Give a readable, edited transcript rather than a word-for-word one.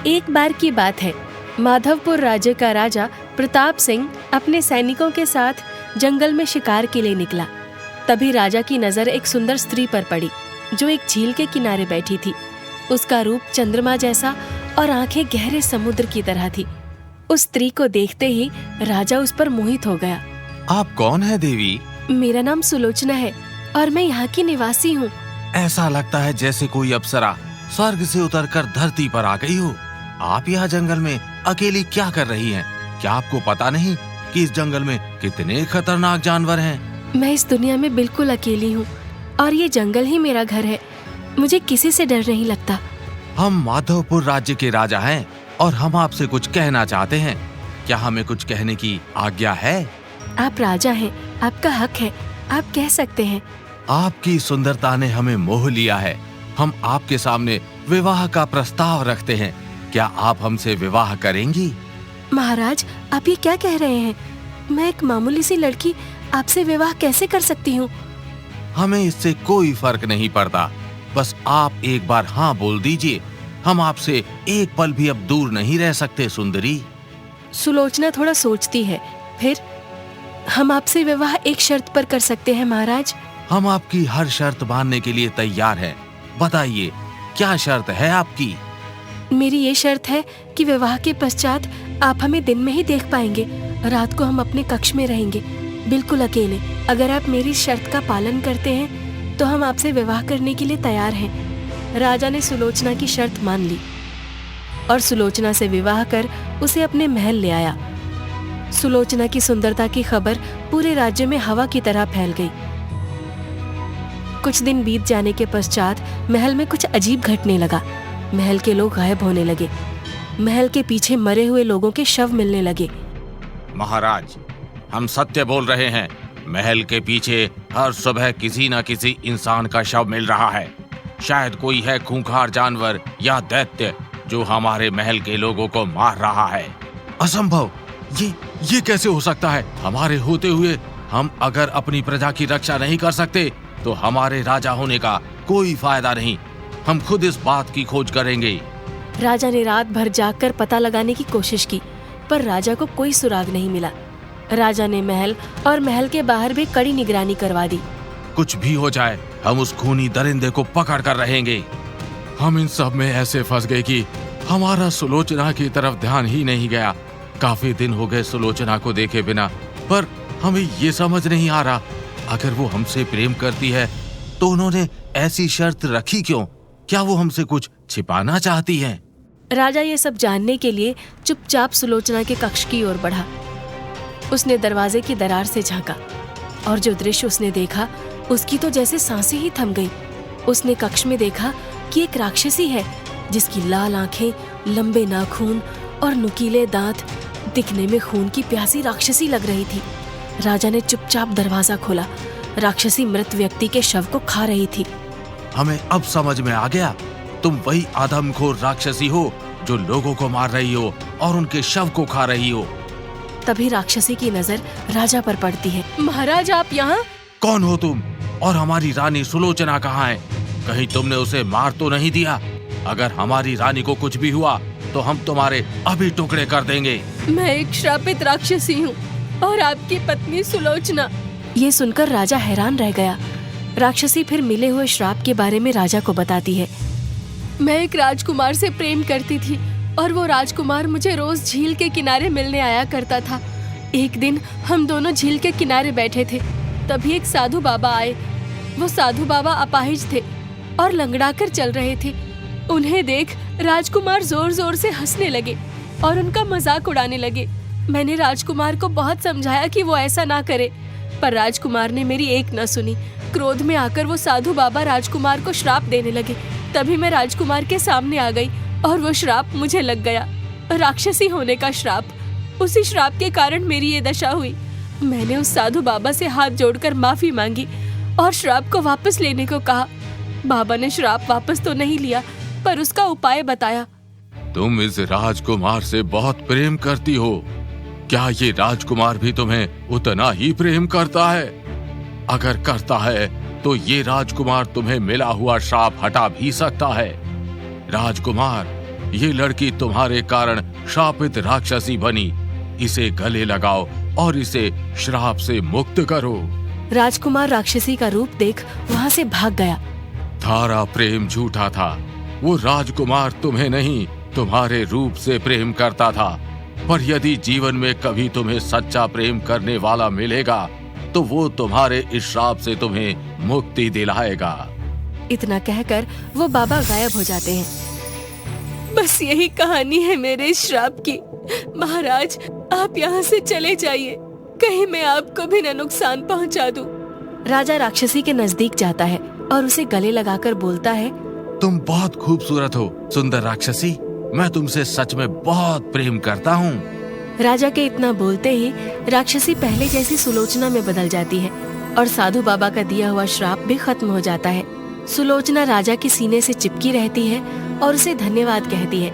एक बार की बात है, माधवपुर राज्य का राजा प्रताप सिंह अपने सैनिकों के साथ जंगल में शिकार के लिए निकला। तभी राजा की नजर एक सुंदर स्त्री पर पड़ी जो एक झील के किनारे बैठी थी। उसका रूप चंद्रमा जैसा और आंखें गहरे समुद्र की तरह थी। उस स्त्री को देखते ही राजा उस पर मोहित हो गया। आप कौन है देवी? मेरा नाम सुलोचना है और मैं यहाँ की निवासी हूँ। ऐसा लगता है जैसे कोई अप्सरा स्वर्ग से उतरकर धरती पर आ गई हो। आप यहाँ जंगल में अकेली क्या कर रही हैं? क्या आपको पता नहीं कि इस जंगल में कितने खतरनाक जानवर हैं? मैं इस दुनिया में बिल्कुल अकेली हूँ और ये जंगल ही मेरा घर है। मुझे किसी से डर नहीं लगता। हम माधवपुर राज्य के राजा हैं और हम आपसे कुछ कहना चाहते हैं। क्या हमें कुछ कहने की आज्ञा है? आप राजा हैं, आपका हक है, आप कह सकते हैं। आपकी सुंदरता ने हमें मोह लिया है। हम आपके सामने विवाह का प्रस्ताव रखते हैं। क्या आप हमसे विवाह करेंगी? महाराज, आप ये क्या कह रहे हैं? मैं एक मामूली सी लड़की आपसे विवाह कैसे कर सकती हूँ? हमें इससे कोई फर्क नहीं पड़ता। बस आप एक बार हाँ बोल दीजिए। हम आपसे एक पल भी अब दूर नहीं रह सकते सुंदरी। सुलोचना थोड़ा सोचती है। फिर हम आपसे विवाह एक शर्त पर कर सकते हैं महाराज। हम आपकी हर शर्त मानने के लिए तैयार हैं। बताइए, क्या शर्त है आपकी? मेरी ये शर्त है कि विवाह के पश्चात आप हमें दिन में ही देख पाएंगे। रात को हम अपने कक्ष में रहेंगे, बिल्कुल अकेले। अगर आप मेरी शर्त का पालन करते हैं तो हम आपसे विवाह करने के लिए तैयार हैं। राजा ने सुलोचना की शर्त मान ली और सुलोचना से विवाह कर उसे अपने महल ले आया। सुलोचना की सुंदरता की खबर पूरे राज्य में हवा की तरह फैल गई। कुछ दिन बीत जाने के पश्चात महल में कुछ अजीब घटने लगा। महल के लोग गायब होने लगे। महल के पीछे मरे हुए लोगों के शव मिलने लगे। महाराज, हम सत्य बोल रहे हैं। महल के पीछे हर सुबह किसी न किसी इंसान का शव मिल रहा है। शायद कोई है खूंखार जानवर या दैत्य जो हमारे महल के लोगों को मार रहा है। असंभव! ये कैसे हो सकता है? हमारे होते हुए हम अगर अपनी प्रजा की रक्षा नहीं कर सकते तो हमारे राजा होने का कोई फायदा नहीं। हम खुद इस बात की खोज करेंगे। राजा ने रात भर जागकर पता लगाने की कोशिश की, पर राजा को कोई सुराग नहीं मिला। राजा ने महल और महल के बाहर भी कड़ी निगरानी करवा दी। कुछ भी हो जाए, हम उस खूनी दरिंदे को पकड़ कर रहेंगे। हम इन सब में ऐसे फंस गए कि हमारा सुलोचना की तरफ ध्यान ही नहीं गया। काफी दिन हो गए सुलोचना को देखे बिना, पर हमें ये समझ नहीं आ रहा, अगर वो हमसे प्रेम करती है तो उन्होंने ऐसी शर्त रखी क्यों? क्या वो हमसे कुछ छिपाना चाहती हैं? राजा ये सब जानने के लिए चुपचाप सुलोचना के कक्ष की ओर बढ़ा। उसने दरवाजे की दरार से झांका और जो दृश्य उसने देखा उसकी तो जैसे सांसें ही थम गई। उसने कक्ष में देखा कि एक राक्षसी है जिसकी लाल आंखें, लंबे नाखून और नुकीले दांत दिखने में खून की प्यासी राक्षसी लग रही थी। राजा ने चुपचाप दरवाजा खोला। राक्षसी मृत व्यक्ति के शव को खा रही थी। हमें अब समझ में आ गया, तुम वही आदमखोर राक्षसी हो जो लोगों को मार रही हो और उनके शव को खा रही हो। तभी राक्षसी की नजर राजा पर पड़ती है। महाराज, आप यहाँ? कौन हो तुम और हमारी रानी सुलोचना कहाँ है? कहीं तुमने उसे मार तो नहीं दिया? अगर हमारी रानी को कुछ भी हुआ तो हम तुम्हारे अभी टुकड़े कर देंगे। मैं एक श्रापित राक्षसी हूँ और आपकी पत्नी सुलोचना। ये सुनकर राजा हैरान रह गया। राक्षसी फिर मिले हुए श्राप के बारे में राजा को बताती है। मैं एक राजकुमार से प्रेम करती थी और वो राजकुमार मुझे रोज झील के किनारे मिलने आया करता था। एक दिन हम दोनों झील के किनारे बैठे थे, तभी एक साधु बाबा आए। वो साधु बाबा अपाहिज थे और लंगड़ा कर चल रहे थे। उन्हें देख राजकुमार जोर जोर से हंसने लगे और उनका मजाक उड़ाने लगे। मैंने राजकुमार को बहुत समझाया कि वो ऐसा ना करे, पर राजकुमार ने मेरी एक न सुनी। क्रोध में आकर वो साधु बाबा राजकुमार को श्राप देने लगे। तभी मैं राजकुमार के सामने आ गई और वो श्राप मुझे लग गया, राक्षसी होने का श्राप। उसी श्राप के कारण मेरी ये दशा हुई। मैंने उस साधु बाबा से हाथ जोड़कर माफी मांगी और श्राप को वापस लेने को कहा। बाबा ने श्राप वापस तो नहीं लिया, पर उसका उपाय बताया। तुम इस राजकुमार से बहुत प्रेम करती हो। क्या ये राजकुमार भी तुम्हें उतना ही प्रेम करता है? अगर करता है तो ये राजकुमार तुम्हें मिला हुआ श्राप हटा भी सकता है। राजकुमार, ये लड़की तुम्हारे कारण शापित राक्षसी बनी। इसे गले लगाओ और इसे श्राप से मुक्त करो। राजकुमार राक्षसी का रूप देख वहाँ से भाग गया। थारा प्रेम झूठा था। वो राजकुमार तुम्हें नहीं, तुम्हारे रूप से प्रेम करता था। पर यदि जीवन में कभी तुम्हें सच्चा प्रेम करने वाला मिलेगा तो वो तुम्हारे इस श्राप से तुम्हें मुक्ति दिलाएगा। इतना कहकर वो बाबा गायब हो जाते हैं। बस यही कहानी है मेरे इस श्राप की। महाराज, आप यहाँ से चले जाइए, कहीं मैं आपको भी न नुकसान पहुँचा दूं। राजा राक्षसी के नजदीक जाता है और उसे गले लगाकर बोलता है, तुम बहुत खूबसूरत हो सुंदर राक्षसी। मैं तुमसे सच में बहुत प्रेम करता हूँ। राजा के इतना बोलते ही राक्षसी पहले जैसी सुलोचना में बदल जाती है और साधु बाबा का दिया हुआ श्राप भी खत्म हो जाता है। सुलोचना राजा के सीने से चिपकी रहती है और उसे धन्यवाद कहती है।